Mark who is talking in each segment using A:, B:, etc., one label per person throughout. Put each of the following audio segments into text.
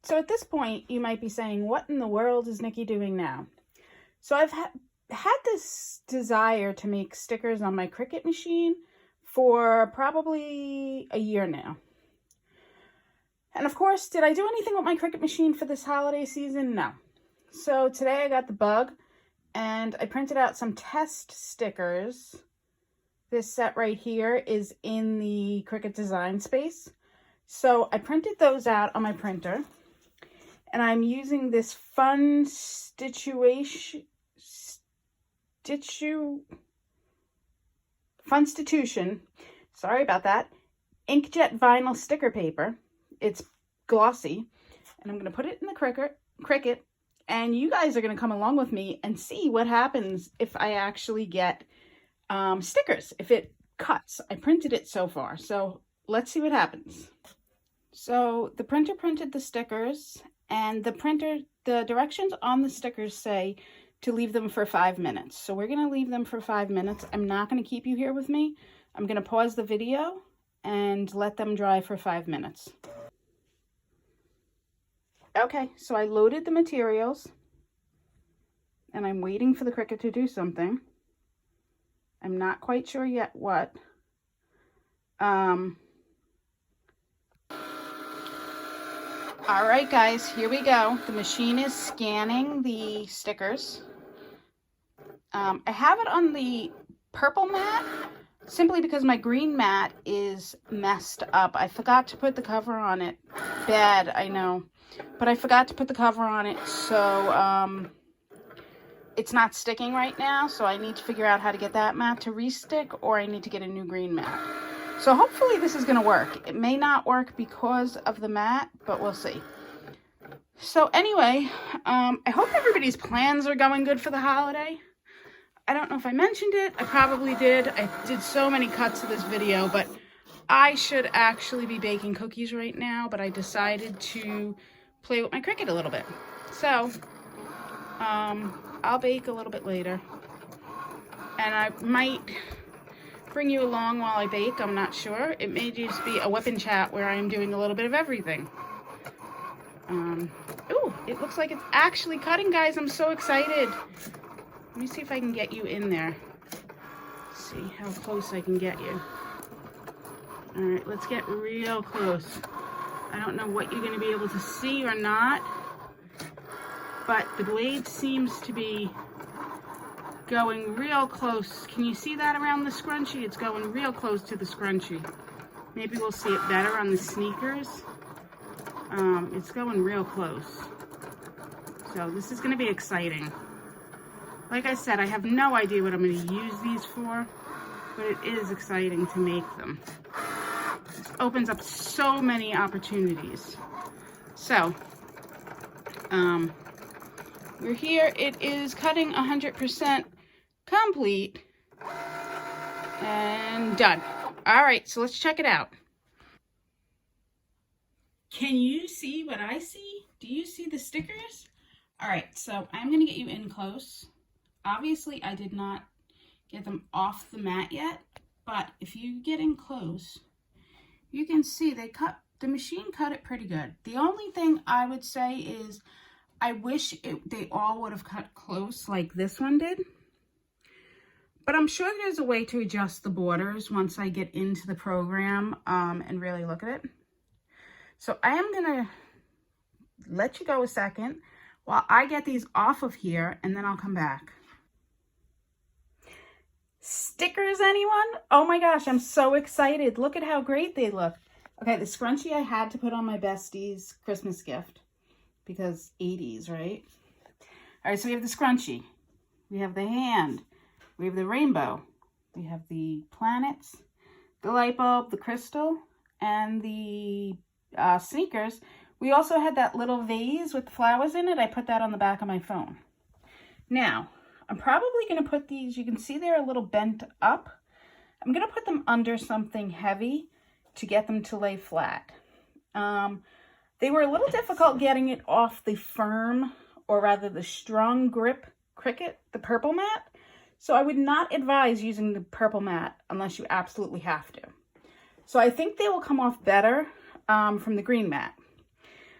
A: So at this point, you might be saying, what in the world is Nikki doing now? So I've had this desire to make stickers on my Cricut machine for probably a year now. And of course, did I do anything with my Cricut machine for this holiday season? No. So today I got the bug and I printed out some test stickers. This set right here is in the Cricut design space. So I printed those out on my printer. And I'm using this Funstitution sorry about that, inkjet vinyl sticker paper. It's glossy, and I'm going to put it in the Cricut, and you guys are going to come along with me and see what happens if I actually get stickers, if it cuts. I printed it so far, so let's see what happens. So the printer printed the stickers, and the directions on the stickers say to leave them for 5 minutes. So we're going to leave them for 5 minutes. I'm not going to keep you here with me. I'm going to pause the video and let them dry for 5 minutes. Okay, so I loaded the materials and I'm waiting for the Cricut to do something. I'm not quite sure yet what. All right, guys, here we go. The machine is scanning the stickers. I have it on the purple mat simply because my green mat is messed up. I forgot to put the cover on it. Bad, I know. But I forgot to put the cover on it, so it's not sticking right now. So I need to figure out how to get that mat to restick, or I need to get a new green mat. So hopefully this is going to work. It may not work because of the mat, but we'll see. So anyway, I hope everybody's plans are going good for the holiday. I don't know if I mentioned it. I probably did. I did so many cuts of this video, but I should actually be baking cookies right now, but I decided to play with my Cricut a little bit. So I'll bake a little bit later. And I might bring you along while I bake. I'm not sure. It may just be a Wip N Chat where I am doing a little bit of everything. Ooh, it looks like it's actually cutting, guys. I'm so excited. Let me see if I can get you in there. See how close I can get you. All right, let's get real close. I don't know what you're going to be able to see or not, but the blade seems to be going real close. Can you see that around the scrunchie? It's going real close to the scrunchie. Maybe we'll see it better on the sneakers. It's going real close. So this is going to be exciting. Like I said, I have no idea what I'm going to use these for, but it is exciting to make them. This opens up so many opportunities. So, we're here. It is cutting 100% complete and done. All right, so let's check it out. Can you see what I see? Do you see the stickers? All right, so I'm going to get you in close. Obviously, I did not get them off the mat yet, but if you get in close, you can see the machine cut it pretty good. The only thing I would say is I wish they all would have cut close like this one did. But I'm sure there's a way to adjust the borders once I get into the program and really look at it. So I am going to let you go a second while I get these off of here, and then I'll come back. Stickers, anyone? Oh my gosh, I'm so excited. Look at how great they look. Okay, the scrunchie I had to put on my bestie's Christmas gift because 80s, right? All right, so we have the scrunchie. We have the hand. We have the rainbow. We have the planets, the light bulb, the crystal, and the sneakers. We also had that little vase with the flowers in it. I put that on the back of my phone. Now, I'm probably going to put these, you can see they're a little bent up. I'm going to put them under something heavy to get them to lay flat. They were a little difficult getting it off the firm, or rather the strong grip Cricut, the purple mat. So I would not advise using the purple mat unless you absolutely have to. So I think they will come off better from the green mat.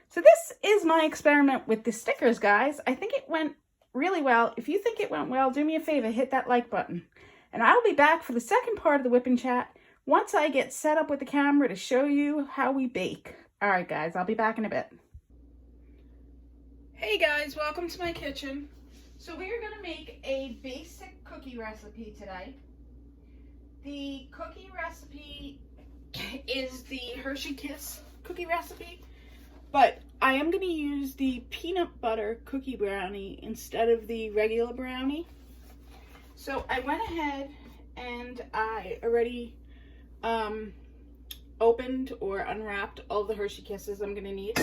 A: So this is my experiment with the stickers, guys. I think it went really well. If you think it went well, do me a favor, hit that like button. And I'll be back for the second part of the Wip N Chat once I get set up with the camera to show you how we bake. All right, guys, I'll be back in a bit. Hey guys, welcome to my kitchen. So we are gonna make a basic cookie recipe today. The cookie recipe is the Hershey Kiss cookie recipe, but I am gonna use the peanut butter cookie brownie instead of the regular brownie. So I went ahead and I already opened or unwrapped all the Hershey Kisses I'm gonna need,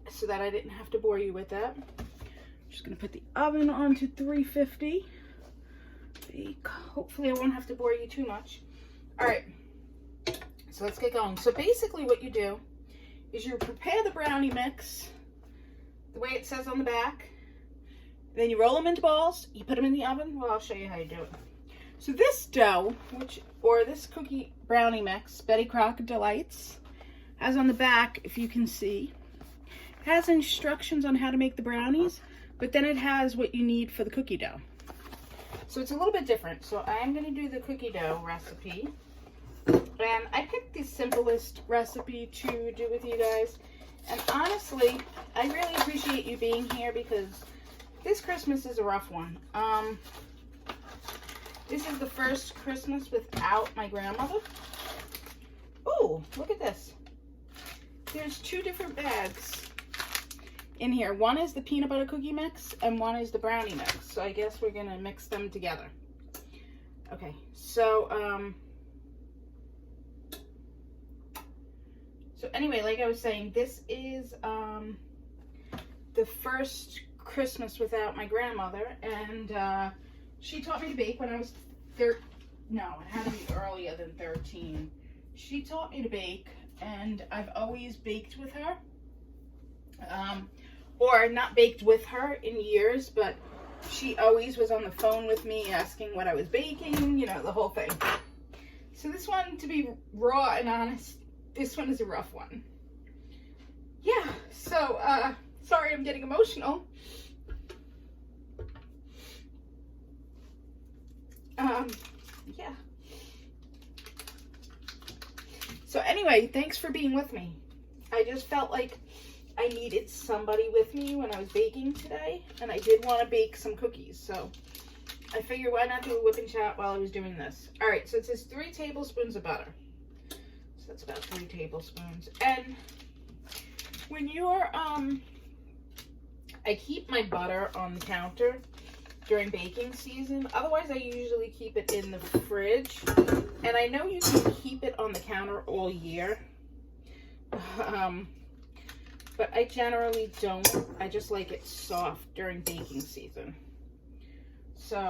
A: so that I didn't have to bore you with that. I'm just gonna put the oven on to 350. Bake. Hopefully I won't have to bore you too much. All right, so let's get going. So basically what you do is you prepare the brownie mix the way it says on the back. Then you roll them into balls, you put them in the oven. Well, I'll show you how you do it. So this dough, this cookie brownie mix, Betty Crocker Delights, has on the back, if you can see, it has instructions on how to make the brownies, but then it has what you need for the cookie dough. So it's a little bit different. So I am going to do the cookie dough recipe. And I picked the simplest recipe to do with you guys. And honestly, I really appreciate you being here because this Christmas is a rough one. This is the first Christmas without my grandmother. Oh, look at this. There's two different bags in here. One is the peanut butter cookie mix and one is the brownie mix. So I guess we're gonna mix them together. Okay, so anyway, like I was saying, this is the first Christmas without my grandmother, and she taught me to bake when I was no, it had to be earlier than 13. She taught me to bake, and I've always baked with her. Or not baked with her in years, but she always was on the phone with me asking what I was baking, you know, the whole thing. So this one, to be raw and honest, this one is a rough one. Yeah, so, sorry I'm getting emotional. Yeah. So anyway, thanks for being with me. I just felt like I needed somebody with me when I was baking today, and I did want to bake some cookies, so I figured why not do a Wip N Chat while I was doing this. All right, so it says 3 tablespoons of butter. So that's about 3 tablespoons. And when you're, I keep my butter on the counter during baking season. Otherwise, I usually keep it in the fridge. And I know you can keep it on the counter all year. But I generally don't. I just like it soft during baking season. So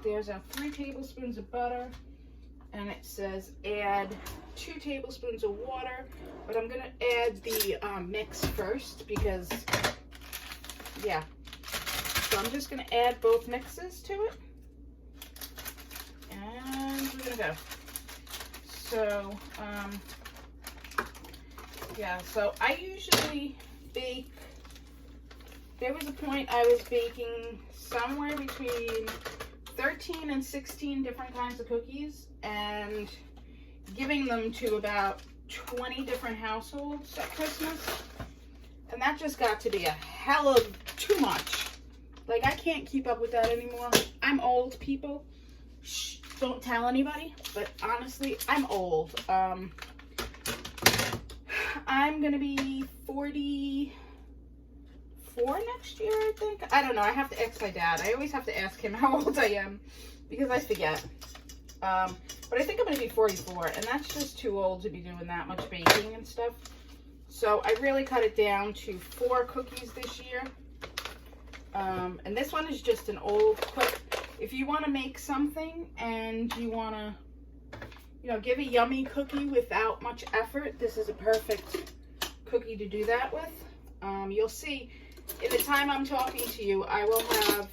A: there's our 3 tablespoons of butter. And it says add 2 tablespoons of water. But I'm going to add the mix first because, yeah. So I'm just going to add both mixes to it. And we're going to go. So, yeah, so I usually bake, there was a point I was baking somewhere between 13 and 16 different kinds of cookies and giving them to about 20 different households at Christmas. And that just got to be a hell of too much. Like, I can't keep up with that anymore. I'm old, people. Shh, don't tell anybody. But honestly, I'm old. I'm going to be 44 next year, I think. I don't know. I have to ask my dad. I always have to ask him how old I am because I forget. But I think I'm going to be 44, and that's just too old to be doing that much baking and stuff. So I really cut it down to 4 cookies this year. And this one is just an old cook. If you want to make something and you want to, you know, give a yummy cookie without much effort, this is a perfect cookie to do that with. You'll see in the time I'm talking to you, I will have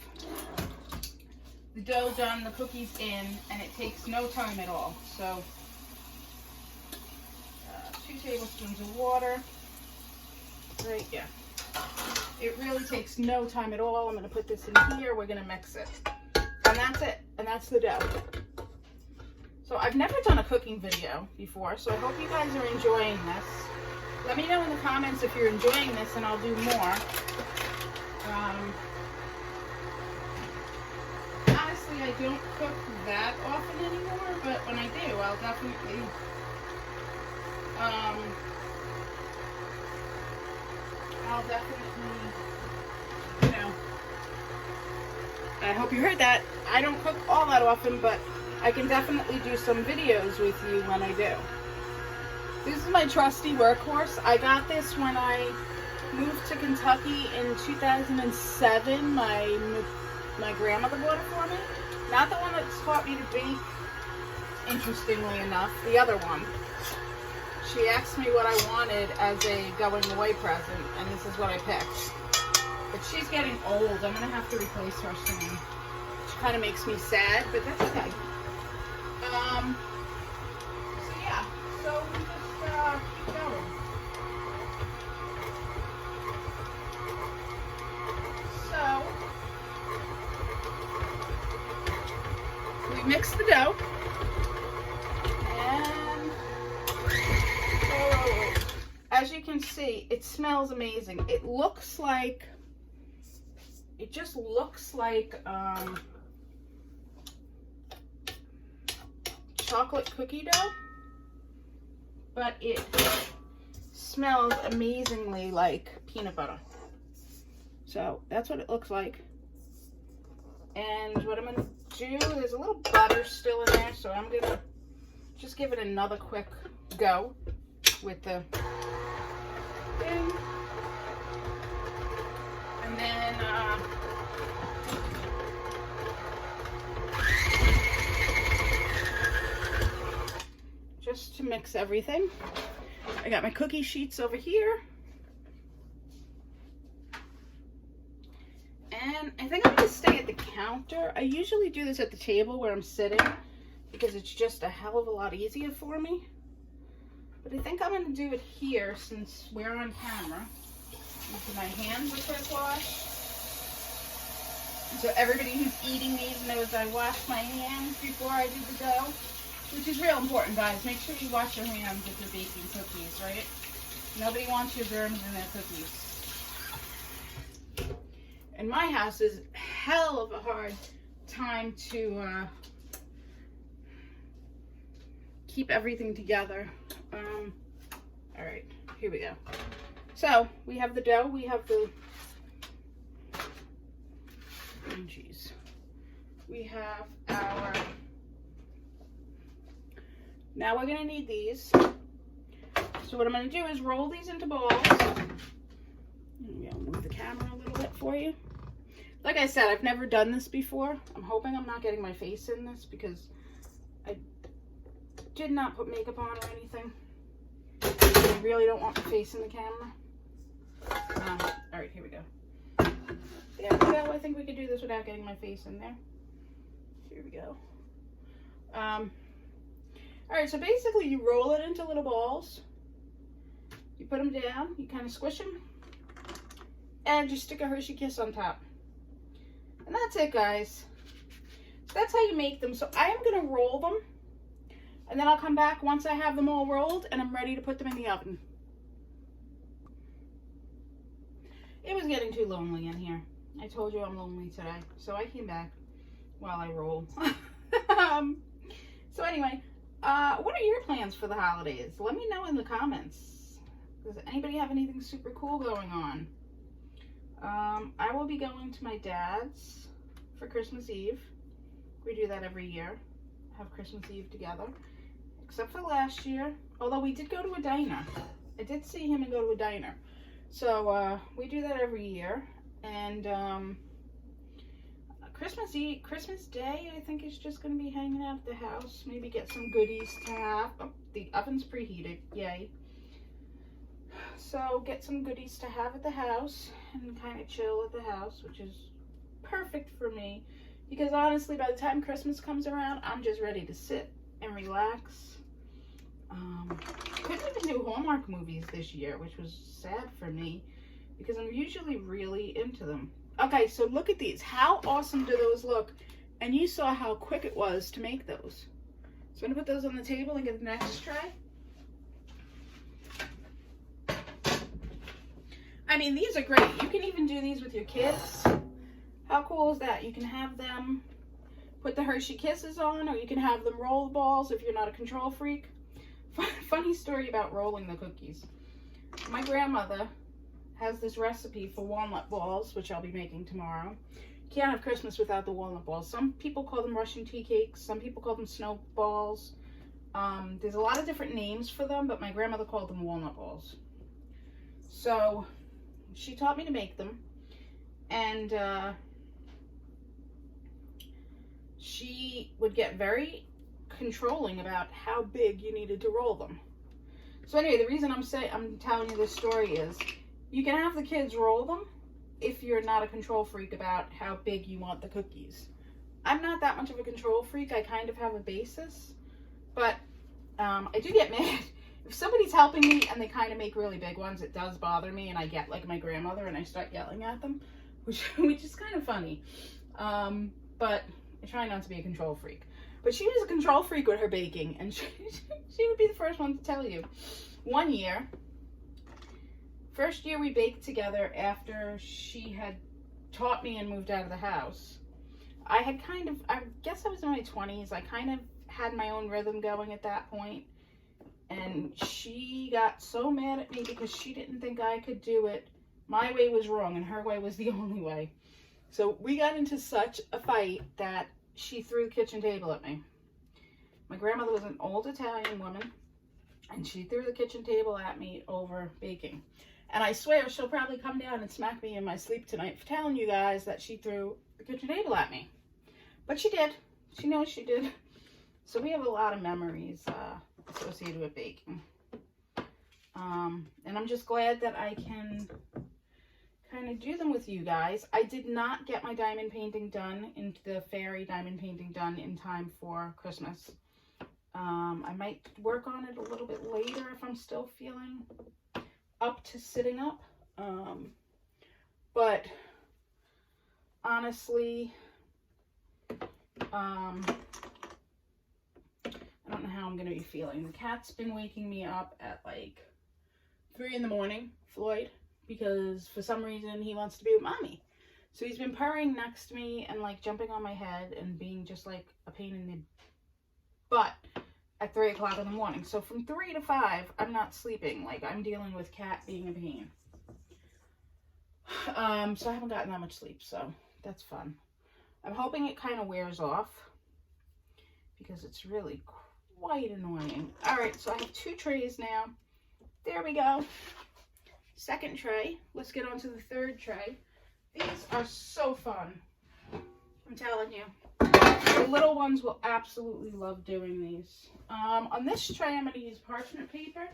A: the dough done, the cookies in, and it takes no time at all. So 2 tablespoons of water. Right, yeah. It really takes no time at all. I'm going to put this in here. We're going to mix it. And that's it. And that's the dough. So I've never done a cooking video before, so I hope you guys are enjoying this. Let me know in the comments if you're enjoying this, and I'll do more. Honestly, I don't cook that often anymore, but when I do, I'll definitely you know, I hope you heard that. I don't cook all that often, but I can definitely do some videos with you when I do. This is my trusty workhorse. I got this when I moved to Kentucky in 2007. My grandmother bought it for me. Not the one that taught me to bake, interestingly enough, the other one. She asked me what I wanted as a going away present, and this is what I picked. But she's getting old. I'm going to have to replace her soon. Which kind of makes me sad, but that's okay. So yeah, so we just keep going. So, we mix the dough. And, as you can see, it smells amazing. It looks like, it just looks like chocolate cookie dough, but it smells amazingly like peanut butter. So that's what it looks like. And what I'm going to do, there's a little butter still in there, so I'm going to just give it another quick go with the thing. And then just to mix everything, I got my cookie sheets over here. And I think I'm going to stay at the counter. I usually do this at the table where I'm sitting because it's just a hell of a lot easier for me. But I think I'm going to do it here since we're on camera. Into my hands a quick wash. So everybody who's eating these knows I wash my hands before I do the dough. Which is real important, guys. Make sure you wash your hands if you're baking cookies, right? Nobody wants your germs in their cookies. And my house is hell of a hard time to keep everything together. All right, here we go. So we have the dough. We have the geez. We have our. Now we're gonna need these. So what I'm gonna do is roll these into balls. I'll move the camera a little bit for you. Like I said, I've never done this before. I'm hoping I'm not getting my face in this because I did not put makeup on or anything. I really don't want my face in the camera. All right, here we go. There we go. I think we could do this without getting my face in there. Here we go. All right, so basically you roll it into little balls. You put them down, you kind of squish them, and you stick a Hershey Kiss on top. And that's it, guys. So that's how you make them. So I am going to roll them, and then I'll come back once I have them all rolled, and I'm ready to put them in the oven. It was getting too lonely in here. I told you I'm lonely today, so I came back while I roll. So anyway, what are your plans for the holidays? Let me know in the comments. Does anybody have anything super cool going on? I will be going to my dad's for Christmas Eve. We do that every year. Have Christmas Eve together. Except for last year. Although we did go to a diner. I did see him and go to a diner. So we do that every year. And Christmas Day, I think is just going to be hanging out at the house. Maybe get some goodies to have. Oh, the oven's preheated. Yay. So get some goodies to have at the house and kind of chill at the house, which is perfect for me. Because honestly, by the time Christmas comes around, I'm just ready to sit and relax. Couldn't even didn't do Hallmark movies this year, which was sad for me because I'm usually really into them. Okay, so look at these. How awesome do those look? And you saw how quick it was to make those. So I'm going to put those on the table and get the next tray. I mean, these are great. You can even do these with your kids. How cool is that? You can have them put the Hershey Kisses on, or you can have them roll the balls if you're not a control freak. Funny story about rolling the cookies. My grandmother has this recipe for walnut balls, which I'll be making tomorrow. You can't have Christmas without the walnut balls. Some people call them Russian tea cakes. Some people call them snowballs. There's a lot of different names for them, but my grandmother called them walnut balls. So she taught me to make them, and she would get very controlling about how big you needed to roll them. So anyway, the reason I'm telling you this story is you can have the kids roll them if you're not a control freak about how big you want the cookies. I'm not that much of a control freak. I kind of have a basis, but I do get mad. If somebody's helping me and they kind of make really big ones, it does bother me, and I get like my grandmother and I start yelling at them, which is kind of funny. But I try not to be a control freak. But she was a control freak with her baking, and she would be the first one to tell you. One year, first year we baked together after she had taught me and moved out of the house. I guess I was in my 20s. I kind of had my own rhythm going at that point. And she got so mad at me because she didn't think I could do it. My way was wrong and her way was the only way. So we got into such a fight that she threw the kitchen table at me. My grandmother was an old Italian woman, and she threw the kitchen table at me over baking. And I swear she'll probably come down and smack me in my sleep tonight for telling you guys that she threw the kitchen table at me. But she did. She knows she did. So we have a lot of memories associated with baking. And I'm just glad that I can kind of do them with you guys. I did not get my diamond painting done, into the fairy diamond painting done in time for Christmas. I might work on it a little bit later if I'm still feeling up to sitting up. But honestly, I don't know how I'm going to be feeling. The cat's been waking me up at like 3 in the morning, Floyd, because for some reason he wants to be with mommy. So he's been purring next to me and like jumping on my head and being just like a pain in the butt at 3 o'clock in the morning. So from 3 to 5, I'm not sleeping. Like, I'm dealing with cat being a pain. So I haven't gotten that much sleep, so that's fun. I'm hoping it kind of wears off because it's really quite annoying. All right, so I have 2 trays now. There we go. Second tray. Let's get on to the third tray. These are so fun. I'm telling you. The little ones will absolutely love doing these. On this tray, I'm going to use parchment paper.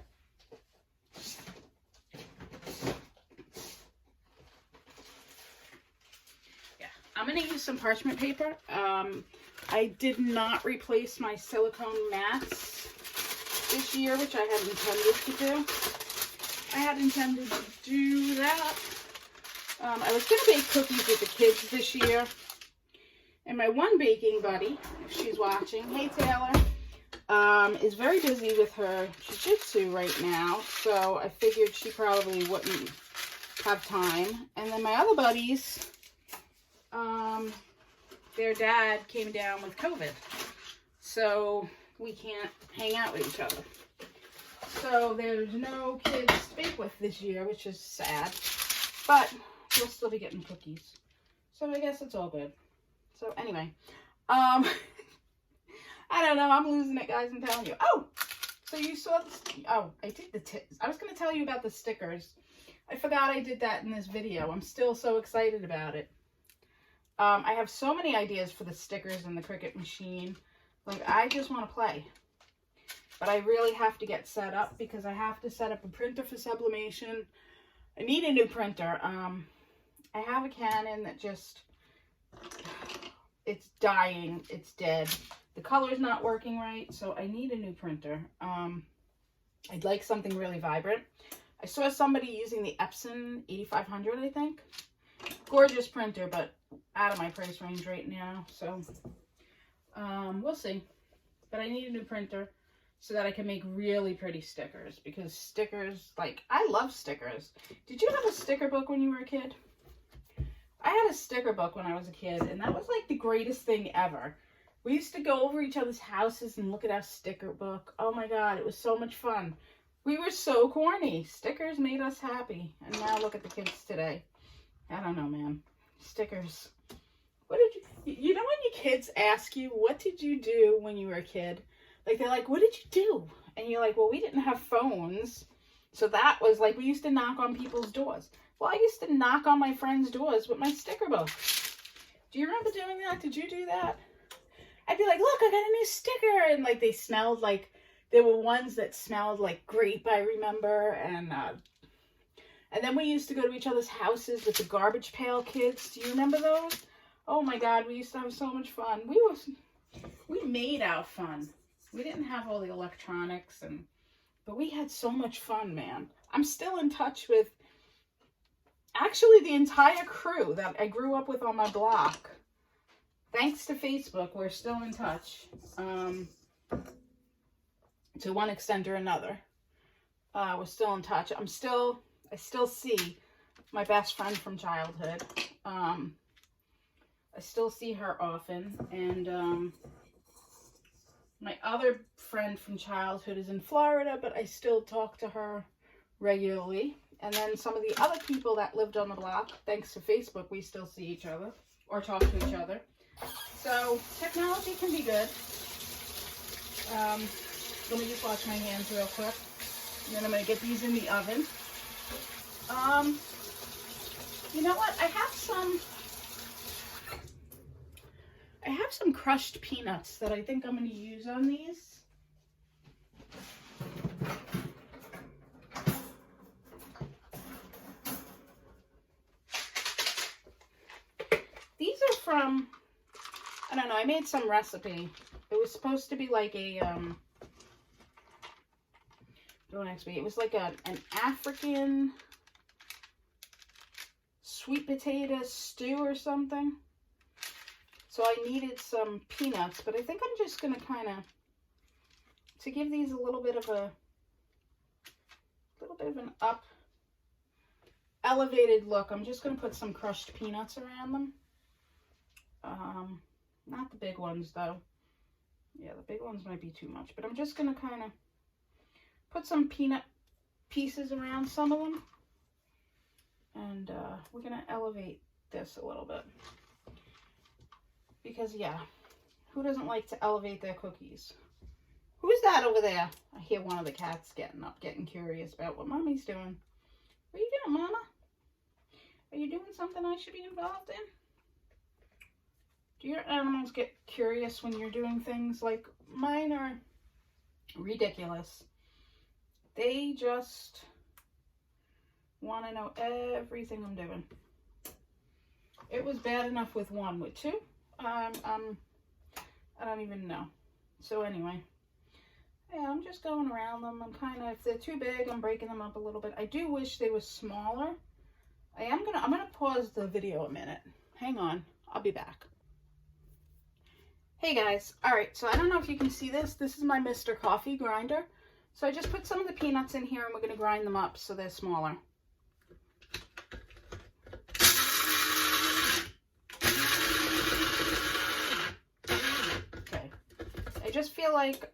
A: Yeah, I'm going to use some parchment paper. I did not replace my silicone mats this year, which I had intended to do. I had intended to do that. I was going to bake cookies with the kids this year. And my one baking buddy, if she's watching, hey Taylor, is very busy with her jiu-jitsu right now. So I figured she probably wouldn't have time. And then my other buddies, their dad came down with COVID. So we can't hang out with each other. So there's no kids to bake with this year, which is sad. But we'll still be getting cookies. So I guess it's all good. So anyway, I don't know. I'm losing it, guys. I'm telling you. Oh, so you saw this. Oh, I did I was going to tell you about the stickers. I forgot I did that in this video. I'm still so excited about it. I have so many ideas for the stickers in the Cricut machine. Like, I just want to play. But I really have to get set up because I have to set up a printer for sublimation. I need a new printer. I have a Canon that just... it's dying. It's dead. The color's not working right, so I need a new printer. I'd like something really vibrant. I saw somebody using the Epson 8500, I think. Gorgeous printer, but out of my price range right now. So, we'll see. But I need a new printer so that I can make really pretty stickers. Because stickers, like, I love stickers. Did you have a sticker book when you were a kid? I had a sticker book when I was a kid, and that was like the greatest thing ever. We used to go over each other's houses and look at our sticker book. Oh my God, it was so much fun. We were so corny. Stickers made us happy. And now look at the kids today. I don't know, man. Stickers. What did you know when your kids ask you, what did you do when you were a kid? Like, they're like, what did you do? And you're like, well, we didn't have phones. So that was like, we used to knock on people's doors. Well, I used to knock on my friends' doors with my sticker book. Do you remember doing that? Did you do that? I'd be like, look, I got a new sticker. And like, they smelled like, there were ones that smelled like grape, I remember. And then we used to go to each other's houses with the garbage pail kids. Do you remember those? Oh my God, we used to have so much fun. We made our fun. We didn't have all the electronics, but we had so much fun, man. I'm still in touch with actually the entire crew that I grew up with on my block. Thanks to Facebook, we're still in touch. To one extent or another. We're still in touch. I still see my best friend from childhood. I still see her often. And my other friend from childhood is in Florida, but I still talk to her regularly. And then some of the other people that lived on the block, thanks to Facebook, we still see each other or talk to each other. So technology can be good. Let me just wash my hands real quick. And then I'm going to get these in the oven. You know what? I have some crushed peanuts that I think I'm going to use on these. These are from, I don't know, I made some recipe. It was supposed to be like a, don't ask me, it was like an African sweet potato stew or something. So I needed some peanuts, but I think I'm just going to kind of, to give these a little bit of an elevated look, I'm just going to put some crushed peanuts around them. Not the big ones though. Yeah, the big ones might be too much, but I'm just going to kind of put some peanut pieces around some of them. And we're going to elevate this a little bit. Because, yeah, who doesn't like to elevate their cookies? Who's that over there? I hear one of the cats getting up, getting curious about what Mommy's doing. What are you doing, Mama? Are you doing something I should be involved in? Do your animals get curious when you're doing things? Like, mine are ridiculous. They just want to know everything I'm doing. It was bad enough with one. With two, I don't even know. So anyway, yeah, I'm just going around them. I'm kind of, if they're too big, I'm breaking them up a little bit. I do wish they were smaller. I'm gonna pause the video a minute. Hang on, I'll be back. Hey guys, all right, so I don't know if you can see this. This is my Mr. Coffee grinder. So I just put some of the peanuts in here and we're gonna grind them up so they're smaller. Okay, I just feel like,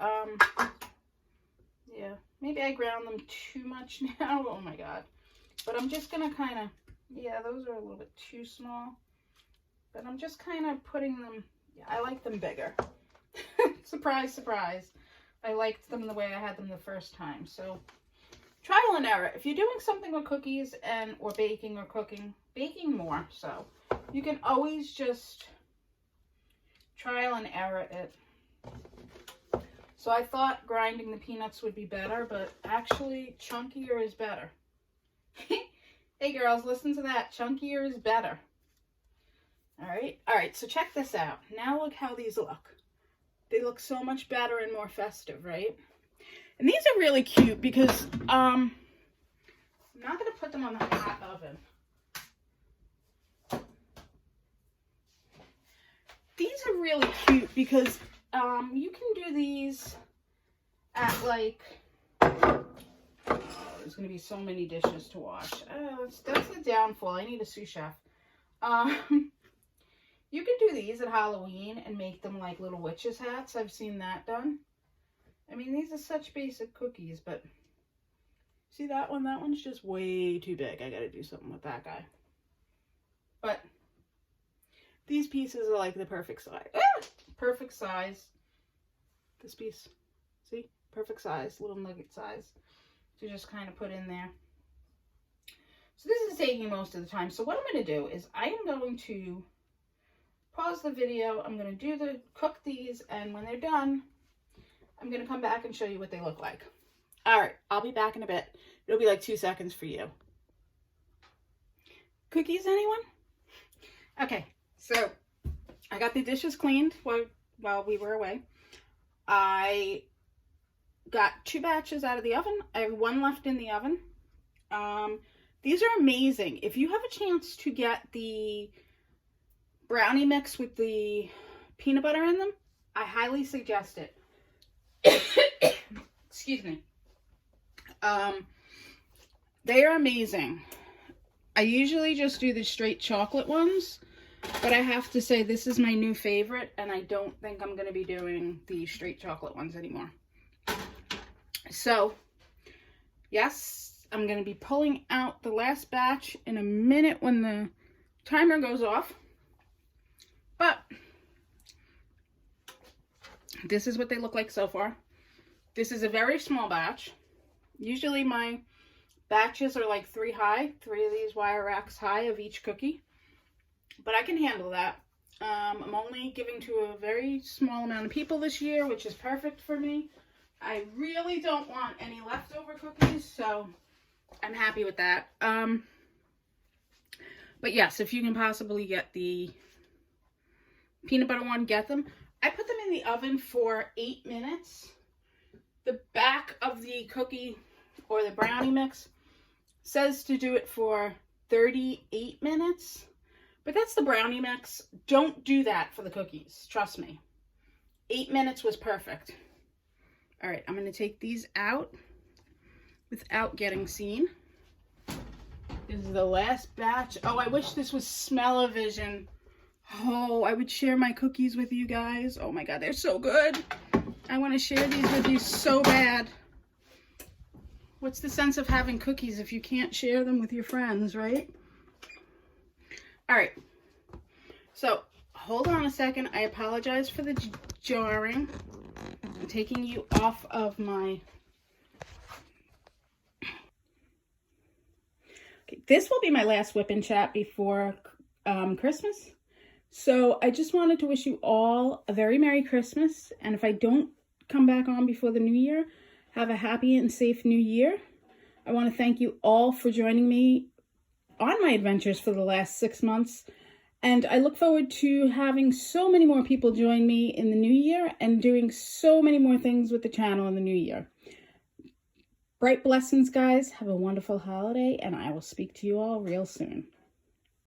A: yeah, maybe I ground them too much now. Oh my God. But I'm just gonna kind of, yeah, those are a little bit too small. But I'm just kind of putting them, yeah, I like them bigger. Surprise, surprise. I liked them the way I had them the first time. So trial and error. If you're doing something with cookies or baking or cooking, baking more. So you can always just trial and error it. So I thought grinding the peanuts would be better, but actually chunkier is better. Hey girls, listen to that. Chunkier is better. All right, so check this out. Now look how these look. They look so much better and more festive, right? And these are really cute because I'm not going to put them on the hot oven. These are really cute because you can do these at like, oh, there's going to be so many dishes to wash. That's the downfall. I need a sous chef. You can do these at Halloween and make them like little witches' hats. I've seen that done. I mean, these are such basic cookies, but see that one? That one's just way too big. I got to do something with that guy. But these pieces are like the perfect size. Ah! Perfect size. This piece, see? Perfect size, little nugget size to just kind of put in there. So this is taking most of the time. So what I'm going to do is I am going to pause the video. I'm going to cook these, and when they're done, I'm going to come back and show you what they look like. All right, I'll be back in a bit. It'll be like 2 seconds for you. Cookies, anyone? Okay, so I got the dishes cleaned while we were away. I got 2 batches out of the oven. I have 1 left in the oven. These are amazing. If you have a chance to get the brownie mix with the peanut butter in them, I highly suggest it. Excuse me. They are amazing. I usually just do the straight chocolate ones, but I have to say this is my new favorite, and I don't think I'm going to be doing the straight chocolate ones anymore. So, yes, I'm going to be pulling out the last batch in a minute when the timer goes off. But this is what they look like so far. This is a very small batch. Usually my batches are like 3 high, 3 of these wire racks high of each cookie. But I can handle that. I'm only giving to a very small amount of people this year, which is perfect for me. I really don't want any leftover cookies, so I'm happy with that. But yes, if you can possibly get the peanut butter one, get them. I put them in the oven for 8 minutes. The back of the cookie or the brownie mix says to do it for 38 minutes. But that's the brownie mix. Don't do that for the cookies. Trust me. 8 minutes was perfect. All right, I'm going to take these out without getting seen. This is the last batch. Oh, I wish this was smell-o-vision. Oh, I would share my cookies with you guys. Oh my God, they're so good. I want to share these with you so bad. What's the sense of having cookies if you can't share them with your friends, right? All right. So, hold on a second. I apologize for the jarring. I'm taking you off of my... Okay, this will be my last Wip N Chat before Christmas. So I just wanted to wish you all a very Merry Christmas. And if I don't come back on before the new year, have a happy and safe new year. I want to thank you all for joining me on my adventures for the last 6 months. And I look forward to having so many more people join me in the new year and doing so many more things with the channel in the new year. Bright blessings, guys. Have a wonderful holiday, and I will speak to you all real soon.